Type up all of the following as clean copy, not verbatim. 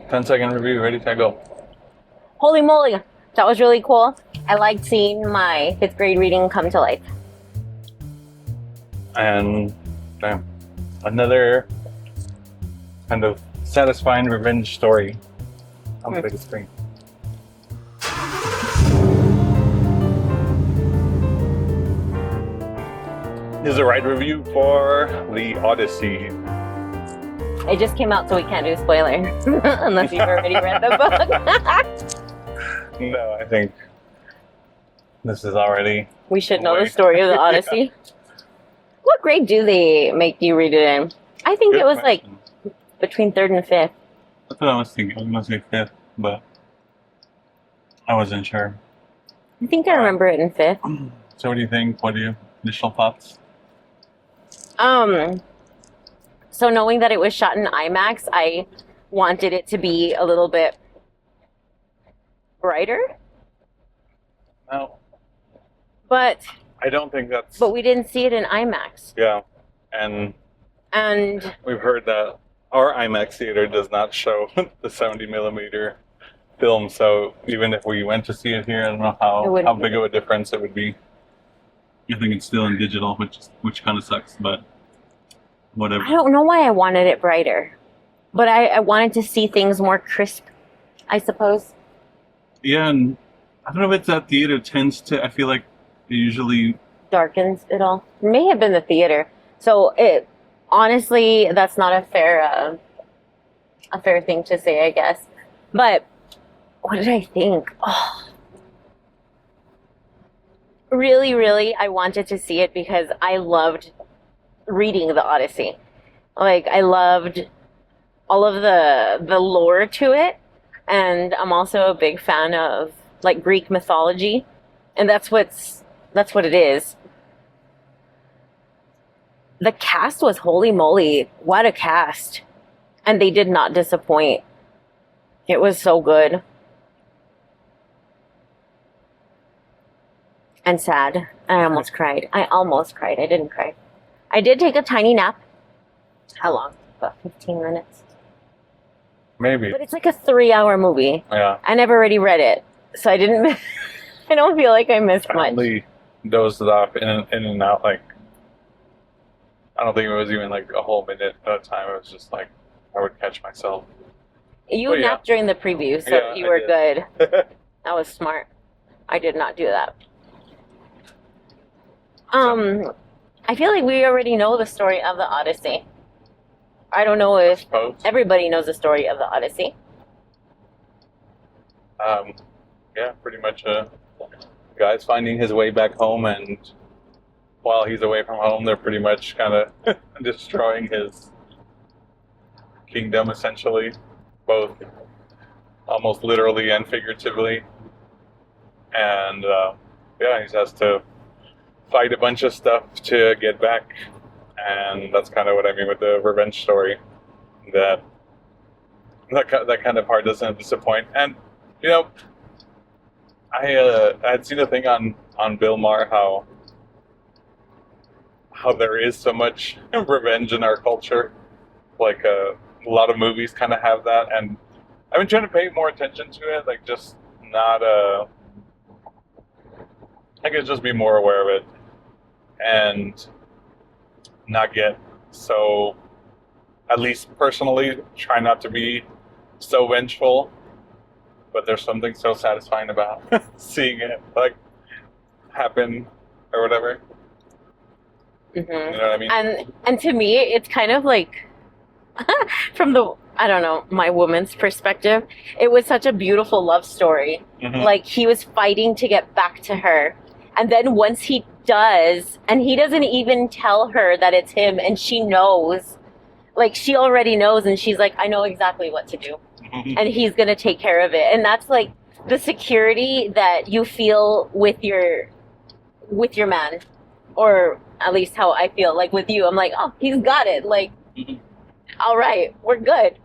10-second review, ready, set, go. Holy moly, that was really cool. I liked seeing my 5th grade reading come to life. And damn, another kind of satisfying revenge story on the big screen. This is a ride review for the Odyssey. It just came out, so we can't do spoiler unless you've already read the book. No, I think this is already. We should know the story of the Odyssey. Yeah. What grade do they make you read it in? I think it was question. Like between 3rd and 5th. That's what I was thinking. I was going to say 5th, but I wasn't sure. I think I remember it in 5th. So what do you think? What are your initial thoughts? So knowing that it was shot in IMAX, I wanted it to be a little bit brighter. No. But I don't think that's... But we didn't see it in IMAX. Yeah. And we've heard that our IMAX theater does not show the 70 millimeter film, so even if we went to see it here, I don't know how big of a difference it would be. I think it's still in digital, which kind of sucks, but whatever. I don't know why I wanted it brighter, but I wanted to see things more crisp, I suppose. Yeah, and I don't know if it's that theater tends to, I feel like it usually darkens it all. It may have been the theater. So it honestly, that's not a fair thing to say, I guess. But what did I think? Oh. Really, really, I wanted to see it because I loved reading the Odyssey. Like, I loved all of the lore to it, and I'm also a big fan of like Greek mythology, and that's what it is. The cast was holy moly, what a cast. And they did not disappoint. It was so good. And sad. I almost cried. I didn't cry. I did take a tiny nap. How long? About 15 minutes. Maybe. But it's like a 3-hour movie. Yeah. I never already read it, so I didn't. I don't feel like I missed much. Only dozed it off in and out. Like, I don't think it was even like a whole minute at a time. It was just like I would catch myself. You napped during the preview, so you were good. That was smart. I did not do that. I feel like we already know the story of the Odyssey. I don't know if everybody knows the story of the Odyssey. Yeah, pretty much a guy's finding his way back home, and while he's away from home, they're pretty much kind of destroying his kingdom, essentially, both almost literally and figuratively. And yeah, he has to fight a bunch of stuff to get back, and that's kind of what I mean with the revenge story. That kind of part doesn't disappoint. And you know, I had seen a thing on Bill Maher how there is so much revenge in our culture. Like a lot of movies kind of have that, and I've been trying to pay more attention to it. Like just not I could just be more aware of it and not get so, at least personally, try not to be so vengeful. But there's something so satisfying about seeing it like happen or whatever. Mm-hmm. You know what I mean? And to me, it's kind of like from the, I don't know, my woman's perspective, it was such a beautiful love story. Mm-hmm. Like he was fighting to get back to her. And then once he does, and he doesn't even tell her that it's him, and she knows, like she already knows, and she's like, I know exactly what to do. Mm-hmm. And he's going to take care of it. And that's like the security that you feel with your man, or at least how I feel like with you. I'm like, oh, he's got it. Like, mm-hmm. All right, we're good.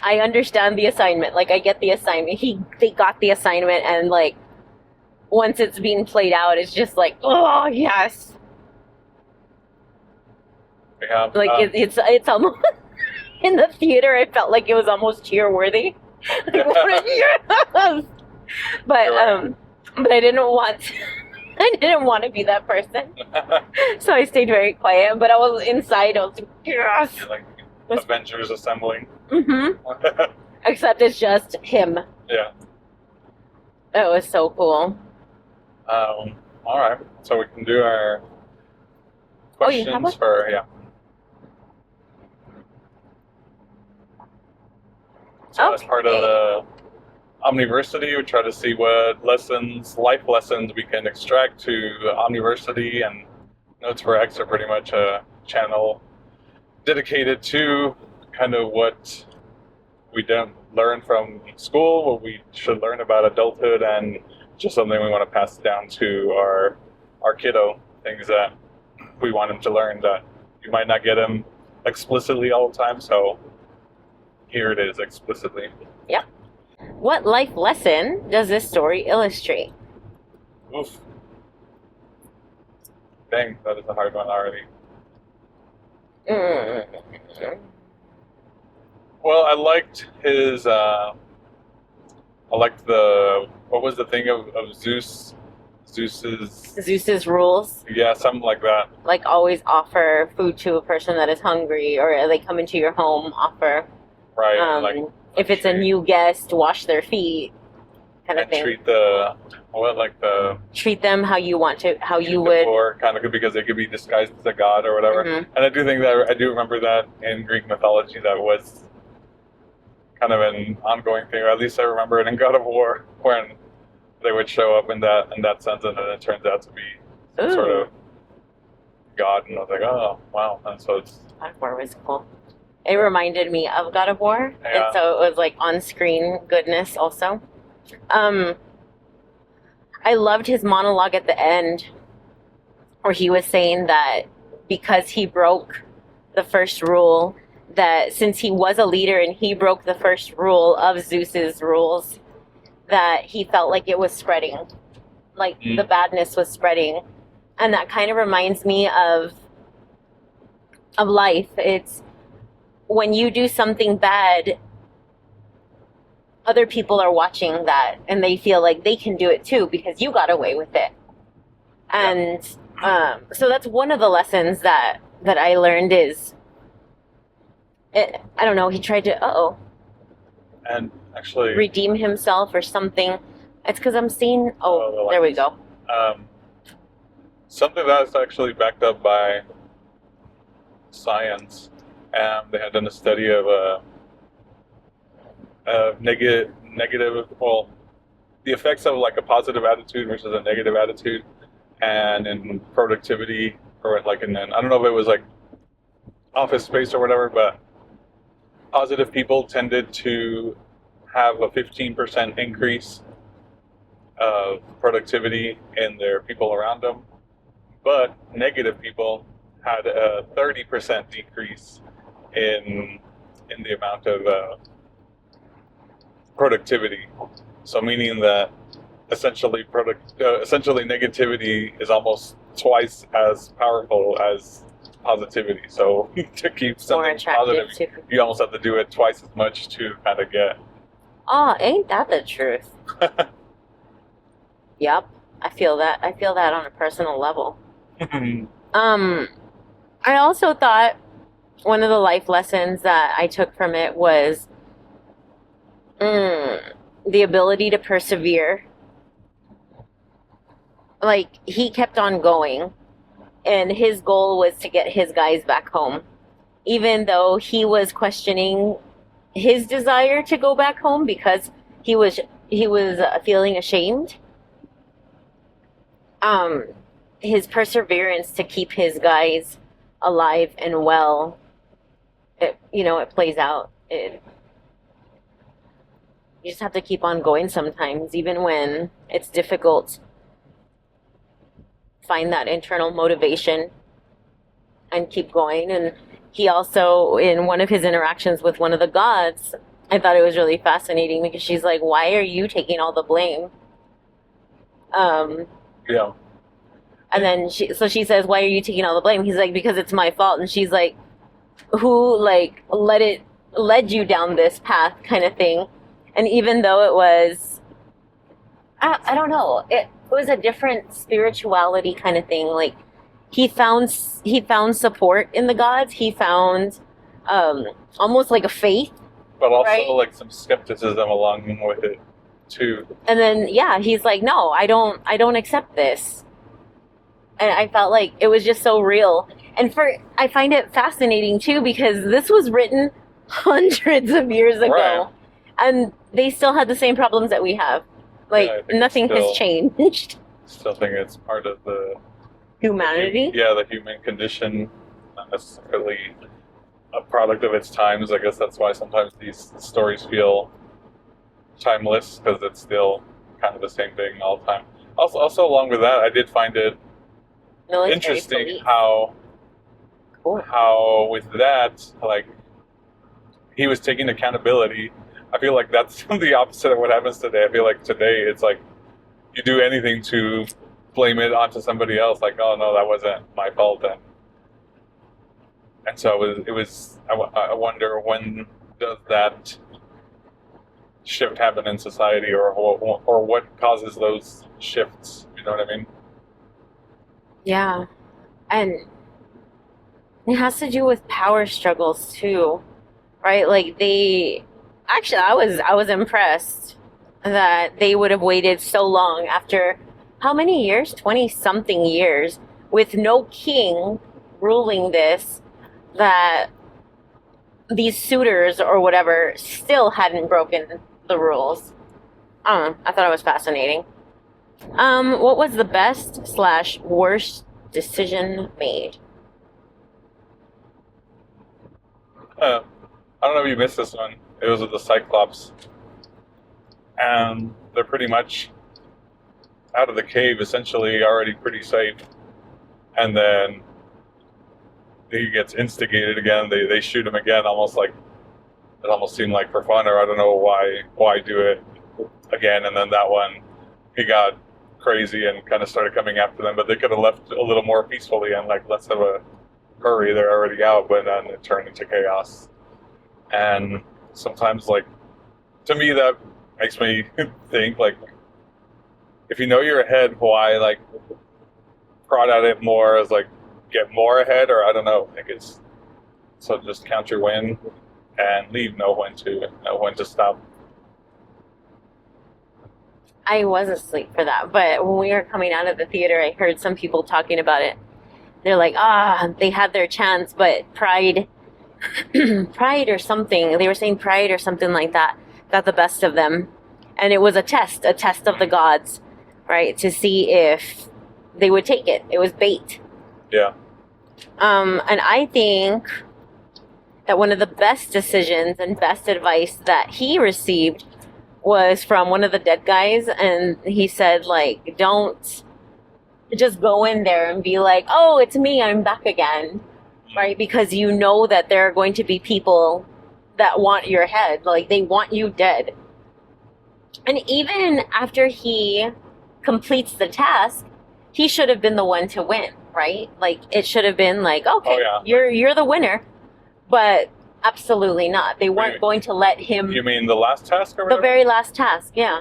I understand the assignment. Like I get the assignment. They got the assignment, and like, once it's being played out, it's just like, oh yes. Yeah. Like it's almost in the theater, I felt like it was almost cheer worthy. Yes! But I didn't want I didn't want to be that person. So I stayed very quiet, but I was inside. I was like, yes. You're like Avengers assembling. Mm-hmm. Except it's just him. Yeah. It was so cool. All right. So we can do our you have questions one? for, yeah. So as part of the Omniversity, we try to see what life lessons we can extract to Omniversity, and Notes for X are pretty much a channel dedicated to kind of what we don't learn from school, what we should learn about adulthood, and just something we want to pass down to our kiddo, things that we want him to learn that you might not get him explicitly all the time, so here it is explicitly. Yep. What life lesson does this story illustrate? Oof. Dang, that is a hard one already. Well, I liked his, I liked what was the thing of Zeus's rules. Yeah, something like that. Like always offer food to a person that is hungry, or they come into your home, offer. Right, like if it's a new guest, wash their feet, kind of thing. Treat them how you want to, how you would. Or kind of because they could be disguised as a god or whatever. Mm-hmm. And I do think that I do remember that in Greek mythology that was kind of an ongoing thing, or at least I remember it in God of War when they would show up in that sense, and then it turns out to be some sort of god, and I was like, oh wow, and so it's. God of War was cool. It reminded me of God of War, yeah. And so it was like on-screen goodness also. I loved his monologue at the end where he was saying that because he broke the first rule, that since he was a leader and he broke the first rule of Zeus's rules, that he felt like it was spreading, like the badness was spreading. And that kind of reminds me of life. It's when you do something bad, other people are watching that and they feel like they can do it too because you got away with it. And so that's one of the lessons that I learned is, I don't know, he tried to, and actually redeem himself or something. It's because I'm seeing, there we go. Something that's actually backed up by science. They had done a study of negative, the effects of like a positive attitude versus a negative attitude, and in productivity, or I don't know if it was like Office Space or whatever, but positive people tended to have a 15% increase of productivity in their people around them, but negative people had a 30% decrease in the amount of productivity. So meaning that essentially negativity is almost twice as powerful as positivity. So to keep something positive, you almost have to do it twice as much to kind of get. Oh, ain't that the truth? Yep, I feel that. I feel that on a personal level. I also thought one of the life lessons that I took from it was the ability to persevere. Like, he kept on going, and his goal was to get his guys back home. Even though he was questioning his desire to go back home because he was feeling ashamed. His perseverance to keep his guys alive and well, it plays out. You just have to keep on going sometimes, even when it's difficult. Find that internal motivation and keep going. And he also, in one of his interactions with one of the gods, I thought it was really fascinating because she's like, why are you taking all the blame? Yeah. And then she says, why are you taking all the blame? He's like, because it's my fault. And she's like, who let it led you down this path kind of thing. And even though it was, I don't know, it was a different spirituality kind of thing. Like he found support in the gods. He found almost like a faith, but also right? like some skepticism along with it too. And then he's like, no, I don't accept this. And I felt like it was just so real. And I find it fascinating too because this was written hundreds of years ago, right. And they still had the same problems that we have. Like nothing has changed. Still think it's part of the humanity. The human condition, not necessarily a product of its times. I guess that's why sometimes these stories feel timeless, because it's still kind of the same thing all the time. Also along with that, I did find it interesting police. How with that, like, he was taking accountability. I feel like that's the opposite of what happens today. I feel like today it's like you do anything to blame it onto somebody else, like, oh no, that wasn't my fault. And so I wonder, when does that shift happen in society, or what causes those shifts? You know what I mean? Yeah, and it has to do with power struggles too, right? Like I was impressed that they would have waited so long after how many years? 20-something years with no king ruling this, that these suitors or whatever still hadn't broken the rules. I don't know. I thought it was fascinating. What was the best/worst decision made? I don't know if you missed this one. It was with the Cyclops. And they're pretty much out of the cave, essentially already pretty safe. And then he gets instigated again. They shoot him again, almost like it almost seemed like for fun, or I don't know why do it again. And then that one, he got crazy and kind of started coming after them. But they could have left a little more peacefully and like, let's have a hurry. They're already out, but then it turned into chaos. And sometimes, like, to me, that makes me think, like, if you know you're ahead, why, like, prod at it more as, like, get more ahead, or I don't know. I think it's, so just count your win and know when to stop. I was asleep for that, but when we were coming out of the theater, I heard some people talking about it. They're like, they had their chance, but pride or something. They were saying pride or something like that got the best of them. And it was a test of the gods, right? To see if they would take it. It was bait. Yeah. And I think that one of the best decisions and best advice that he received was from one of the dead guys. And he said, like, don't just go in there and be like, oh, it's me, I'm back again. Right? Because you know that there are going to be people that want your head. Like, they want you dead. And even after he completes the task, he should have been the one to win, right? Like, it should have been like, okay, you're the winner. But absolutely not. They weren't going to let him... You mean the last task or whatever? The very last task, yeah.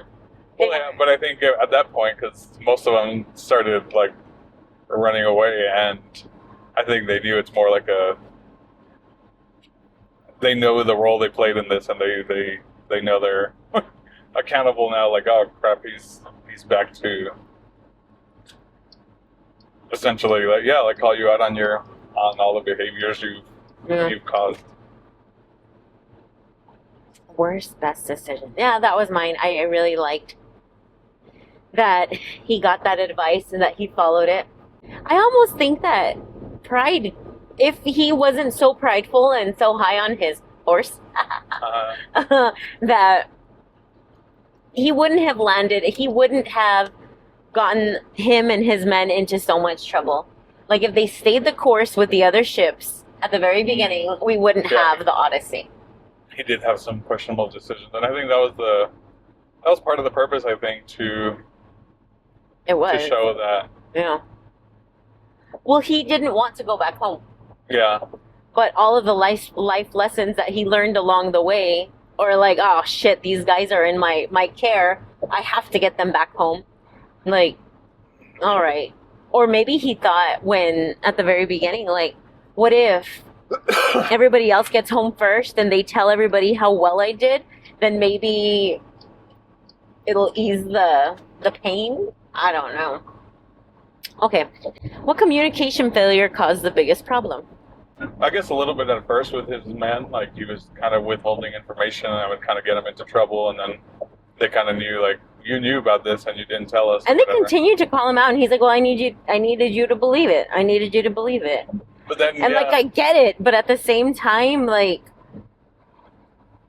Well, yeah, but I think at that point, because most of them started, like, running away, and I think they knew it's more like they know the role they played in this, and they know they're accountable now. Like, oh crap, he's back to essentially like call you out on all the behaviors you've caused. Worst best decision. Yeah, that was mine. I really liked that he got that advice and that he followed it. I almost think that pride, if he wasn't so prideful and so high on his horse, that he wouldn't have landed, he wouldn't have gotten him and his men into so much trouble. Like, if they stayed the course with the other ships at the very beginning, we wouldn't have the Odyssey. He did have some questionable decisions, and I think that was part of the purpose, I think, to show that. Yeah. Well, he didn't want to go back home. Yeah. but all of the life lessons that he learned along the way, or like, oh shit, these guys are in my care, I have to get them back home. Like, all right. Or maybe he thought when at the very beginning, like, what if everybody else gets home first and they tell everybody how well I did, then maybe it'll ease the pain. I don't know. Okay. What communication failure caused the biggest problem? I guess a little bit at first with his men, like he was kind of withholding information and I would kind of get him into trouble, and then they kind of knew, like, you knew about this and you didn't tell us. And they continued to call him out, and he's like, well, I needed you to believe it. I needed you to believe it. But then, and like, I get it, but at the same time, like,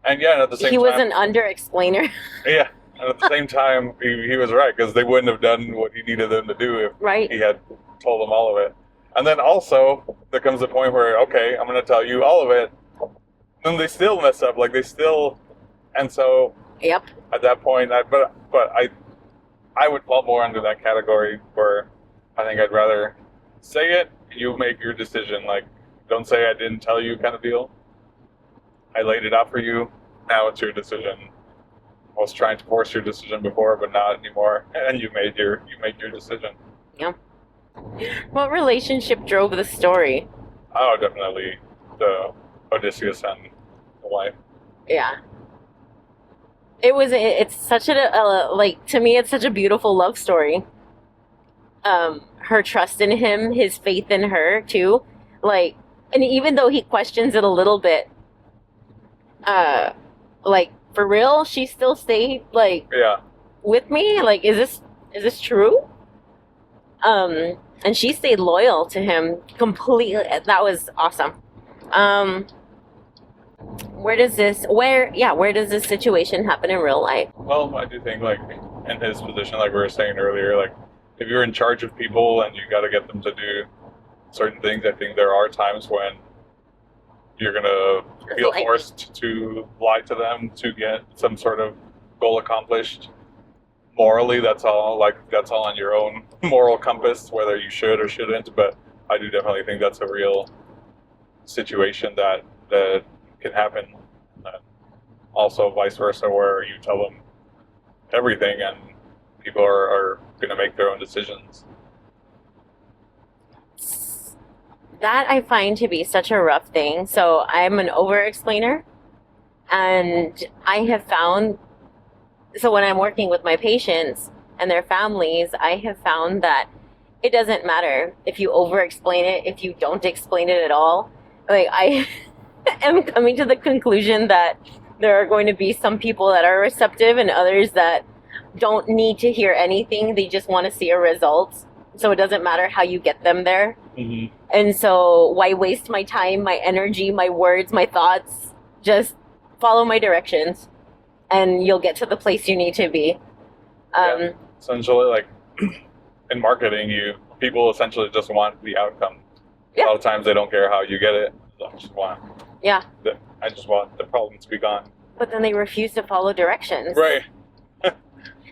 and at the same he time, was an under-explainer. Yeah, and at the same time, he was right, because they wouldn't have done what he needed them to do if he had told them all of it. And then also, there comes a point where, okay, I'm going to tell you all of it. Then they still mess up, like they still, and so at that point, I would fall more under that category where I think I'd rather say it, you make your decision. Like, don't say I didn't tell you kind of deal. I laid it out for you, now it's your decision. I was trying to force your decision before, but not anymore. And you made your decision. Yeah. What relationship drove the story? Oh, definitely the Odysseus and the wife. Yeah. It's such like, to me, it's such a beautiful love story. Her trust in him, his faith in her too. Like, and even though he questions it a little bit, like, for real, she still stayed, like, with me? Like, is this true? And she stayed loyal to him completely. That was awesome. Where does this situation happen in real life? Well, I do think, like, in his position, like we were saying earlier, like, if you're in charge of people and you got to get them to do certain things, I think there are times when you're going to feel forced to lie to them to get some sort of goal accomplished. Morally, that's all on your own moral compass, whether you should or shouldn't. But I do definitely think that's a real situation that can happen. Also, vice versa, where you tell them everything and people are going to make their own decisions. That I find to be such a rough thing. So I'm an over-explainer, and I have found, so when I'm working with my patients and their families, I have found that it doesn't matter if you over-explain it, if you don't explain it at all. Like, I am coming to the conclusion that there are going to be some people that are receptive and others that don't need to hear anything. They just want to see a result. So it doesn't matter how you get them there. Mm-hmm. And so why waste my time, my energy, my words, my thoughts? Just follow my directions and you'll get to the place you need to be. Essentially, like, in marketing, people essentially just want the outcome. A lot of times they don't care how you get it. I just want the problem to be gone. But then they refuse to follow directions. Right.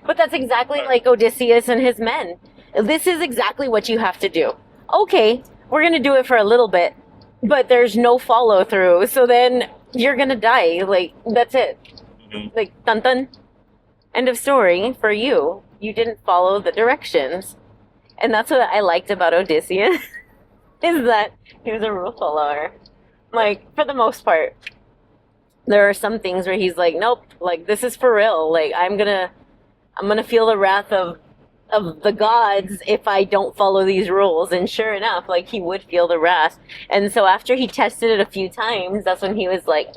But that's exactly like Odysseus and his men. This is exactly what you have to do. Okay, we're going to do it for a little bit, but there's no follow through. So then you're going to die. Like, that's it. Mm-hmm. Like, dun dun. End of story for you. You didn't follow the directions. And that's what I liked about Odysseus, is that he was a rule follower. Like, for the most part. There are some things where he's like, nope, like, this is for real. Like, I'm gonna feel the wrath of the gods if I don't follow these rules. And sure enough, like, he would feel the wrath. And so after he tested it a few times, that's when he was like,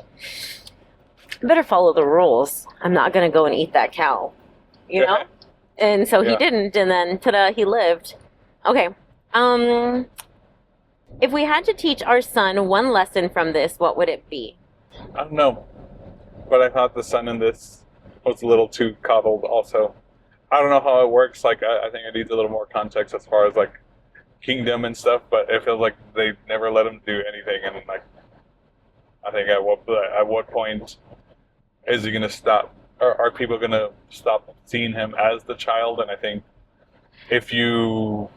I better follow the rules. I'm not gonna go and eat that cow, you know? And so he didn't, and then ta-da, he lived. Okay. If we had to teach our son one lesson from this, what would it be? I don't know, but I thought the son in this was a little too coddled also. I don't know how it works. Like, I think it needs a little more context as far as, like, kingdom and stuff, but it feels like they never let him do anything. And, like, I think at what point is he going to stop, or are people going to stop seeing him as the child? And I think if you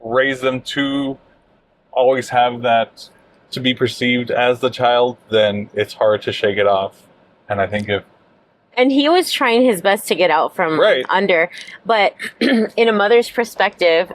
raise them to always have that to be perceived as the child, then it's hard to shake it off. And I think and he was trying his best to get out from under, but from a mother's perspective,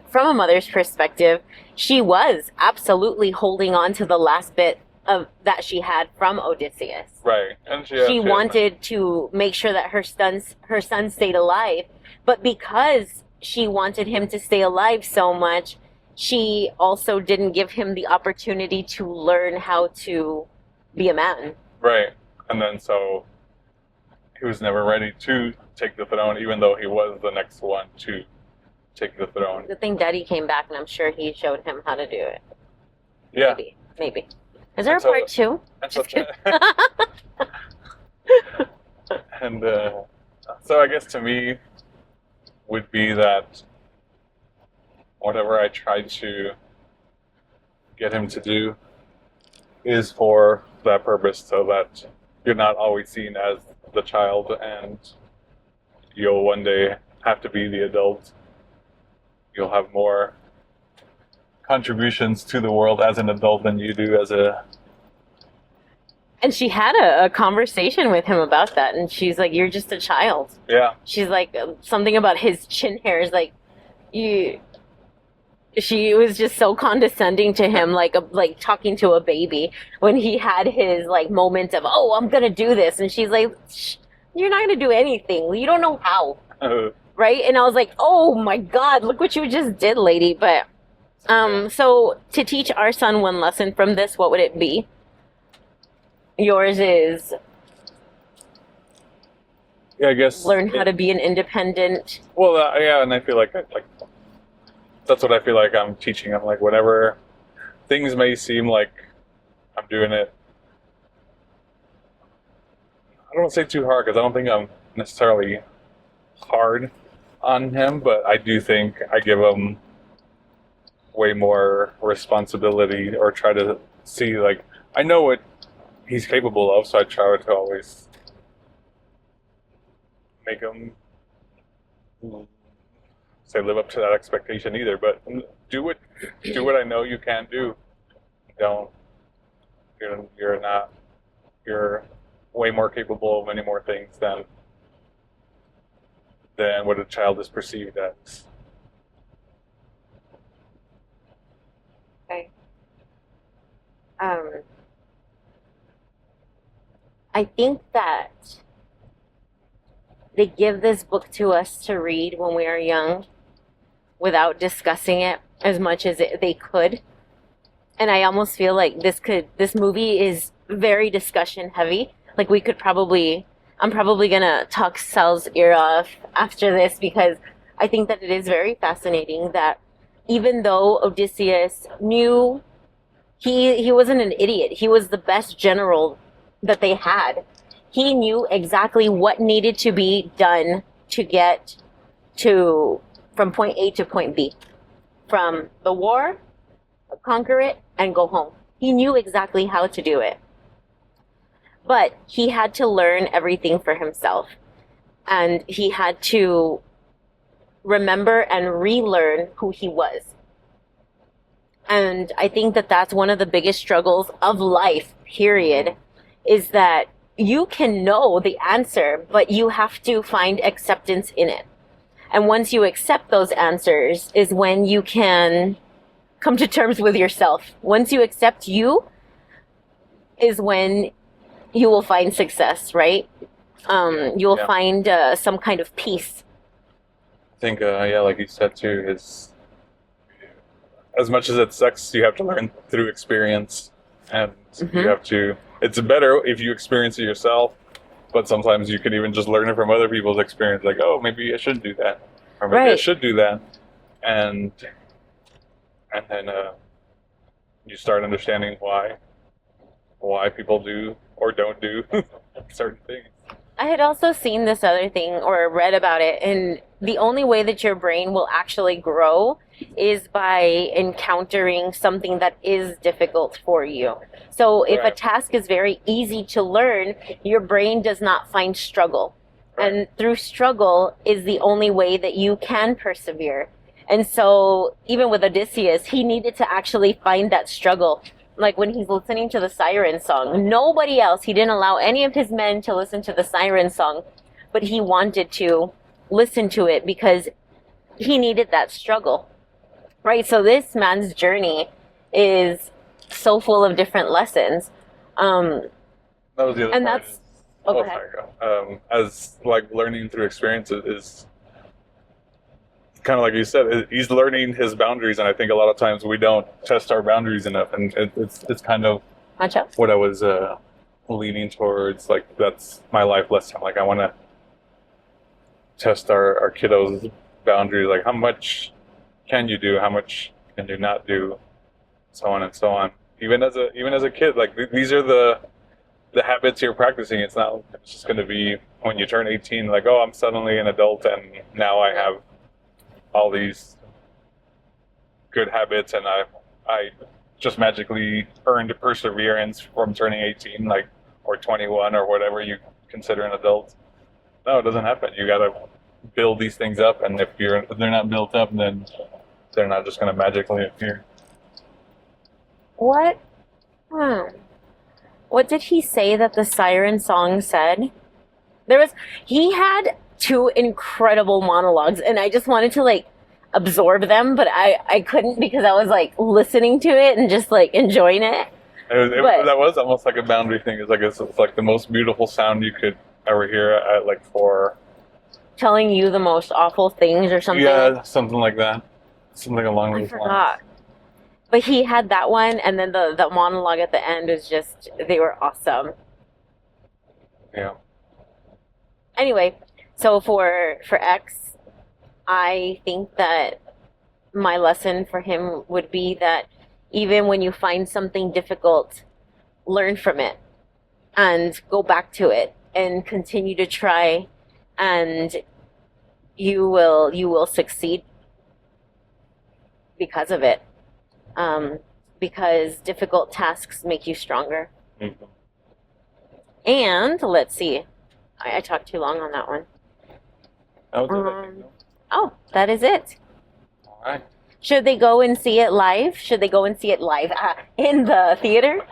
she was absolutely holding on to the last bit of that she had from Odysseus. Right. And she wanted to make sure that her son stayed alive, but because she wanted him to stay alive so much, she also didn't give him the opportunity to learn how to be a man. Right. And then so he was never ready to take the throne, even though he was the next one to take the throne. Good thing Daddy came back, and I'm sure he showed him how to do it. Yeah. Maybe. Is there a part 2? And so I guess to me would be that whatever I try to get him to do is for that purpose, so that you're not always seen as the child and you'll one day have to be the adult. You'll have more contributions to the world as an adult than you do as a... And she had a conversation with him about that, and she's like, you're just a child. Yeah. She's like, something about his chin hairs, like, she was just so condescending to him, like talking to a baby when he had his like moment of, oh, I'm gonna do this, and she's like, you're not gonna do anything. You don't know how, right? And I was like, oh my God, look what you just did, lady. But so to teach our son one lesson from this, what would it be? Yours is, yeah, I guess learn how to be an independent. Well, yeah, and I feel like that's what I feel like I'm teaching. I'm like, whatever things may seem like I'm doing it, I don't want to say too hard, because I don't think I'm necessarily hard on him, but I do think I give him way more responsibility, or try to see, like, I know what he's capable of, so I try to always make him say live up to that expectation either, but do what I know you can do. You're way more capable of many more things than what a child is perceived as. Okay. I think that they give this book to us to read when we are young without discussing it as much as they could. And I almost feel like this movie is very discussion heavy. Like I'm probably gonna talk Sal's ear off after this, because I think that it is very fascinating that even though Odysseus knew he wasn't an idiot, he was the best general that they had. He knew exactly what needed to be done to get from point A to point B. From the war, conquer it, and go home. He knew exactly how to do it. But he had to learn everything for himself. And he had to remember and relearn who he was. And I think that that's one of the biggest struggles of life, period, is that you can know the answer, but you have to find acceptance in it. And once you accept those answers is when you can come to terms with yourself. Once you accept you is when you will find success, right? You'll find some kind of peace. I think, like you said too, is as much as it sucks, you have to learn through experience, and you have to. It's better if you experience it yourself, but sometimes you can even just learn it from other people's experience. Like, oh, maybe I shouldn't do that, or maybe I should do that, and then you start understanding why people do or don't do certain things. I had also seen this other thing or read about it, and the only way that your brain will actually grow is by encountering something that is difficult for you. So if a task is very easy to learn, your brain does not find struggle. And through struggle is the only way that you can persevere. And so even with Odysseus, he needed to actually find that struggle. like when he's listening to the siren song, nobody else, he didn't allow any of his men to listen to the siren song, but he wanted to listen to it because he needed that struggle, right? So this man's journey is so full of different lessons. That was the other And part. that's Oh, okay. sorry, go. As like learning through experience is kind of like you said, he's learning his boundaries, and I think a lot of times we don't test our boundaries enough, and it's kind of Macho? what I was leaning towards. Like that's my life lesson. Like I want to test our kiddos' boundaries. Like how much can you do? How much can you not do? So on and so on. Even as a kid, like these are the habits you're practicing. It's not it's just going to be when you turn 18, like, oh, I'm suddenly an adult and now I have all these good habits and I just magically earned perseverance from turning 18, like, or 21 or whatever you consider an adult. No, it doesn't happen. You got to build these things up, and if they're not built up, then they're not just going to magically appear. What? What did he say that the siren song said? He had two incredible monologues, and I just wanted to like absorb them, but I couldn't because I was like listening to it and just like enjoying it. That was almost like a boundary thing. It's like the most beautiful sound you could ever hear at like for telling you the most awful things or something. Yeah, something like that. Something along those lines. But he had that one, and then the monologue at the end was just, they were awesome. Yeah. Anyway, so for X, I think that my lesson for him would be that even when you find something difficult, learn from it and go back to it and continue to try, and you will succeed because of it. Because difficult tasks make you stronger. Mm-hmm. And let's see, I talked too long on that one. That was it. Oh, that is it. All right. Should they go and see it live? Should they go and see it live in the theater?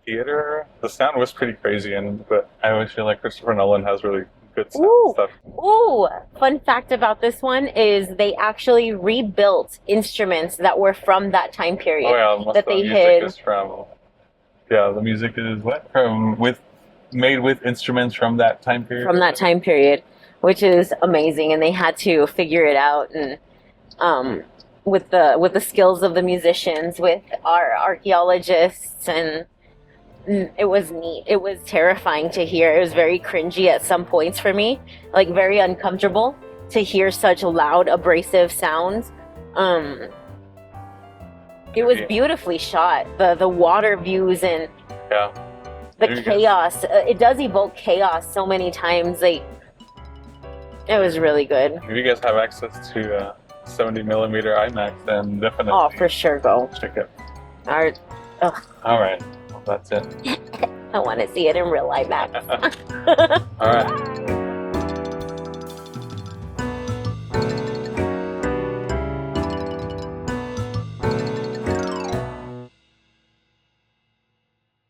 Theater, the sound was pretty crazy, but I always feel like Christopher Nolan has really good sound stuff. Ooh, fun fact about this one is they actually rebuilt instruments that were from that time period. Oh yeah, that the they music hid. is from. Yeah, the music is what made with instruments from that time period. From that time period, which is amazing, and they had to figure it out, and with the skills of the musicians, with our archaeologists, and it was neat. It was terrifying to hear. It was very cringy at some points for me, like very uncomfortable to hear such loud, abrasive sounds. It was beautifully shot. The water views and the chaos. It does evoke chaos so many times. Like, it was really good. If you guys have access to 70 millimeter IMAX, then definitely. Oh, for sure, go check it. All right. All right. Well, that's it. I want to see it in real IMAX. All right.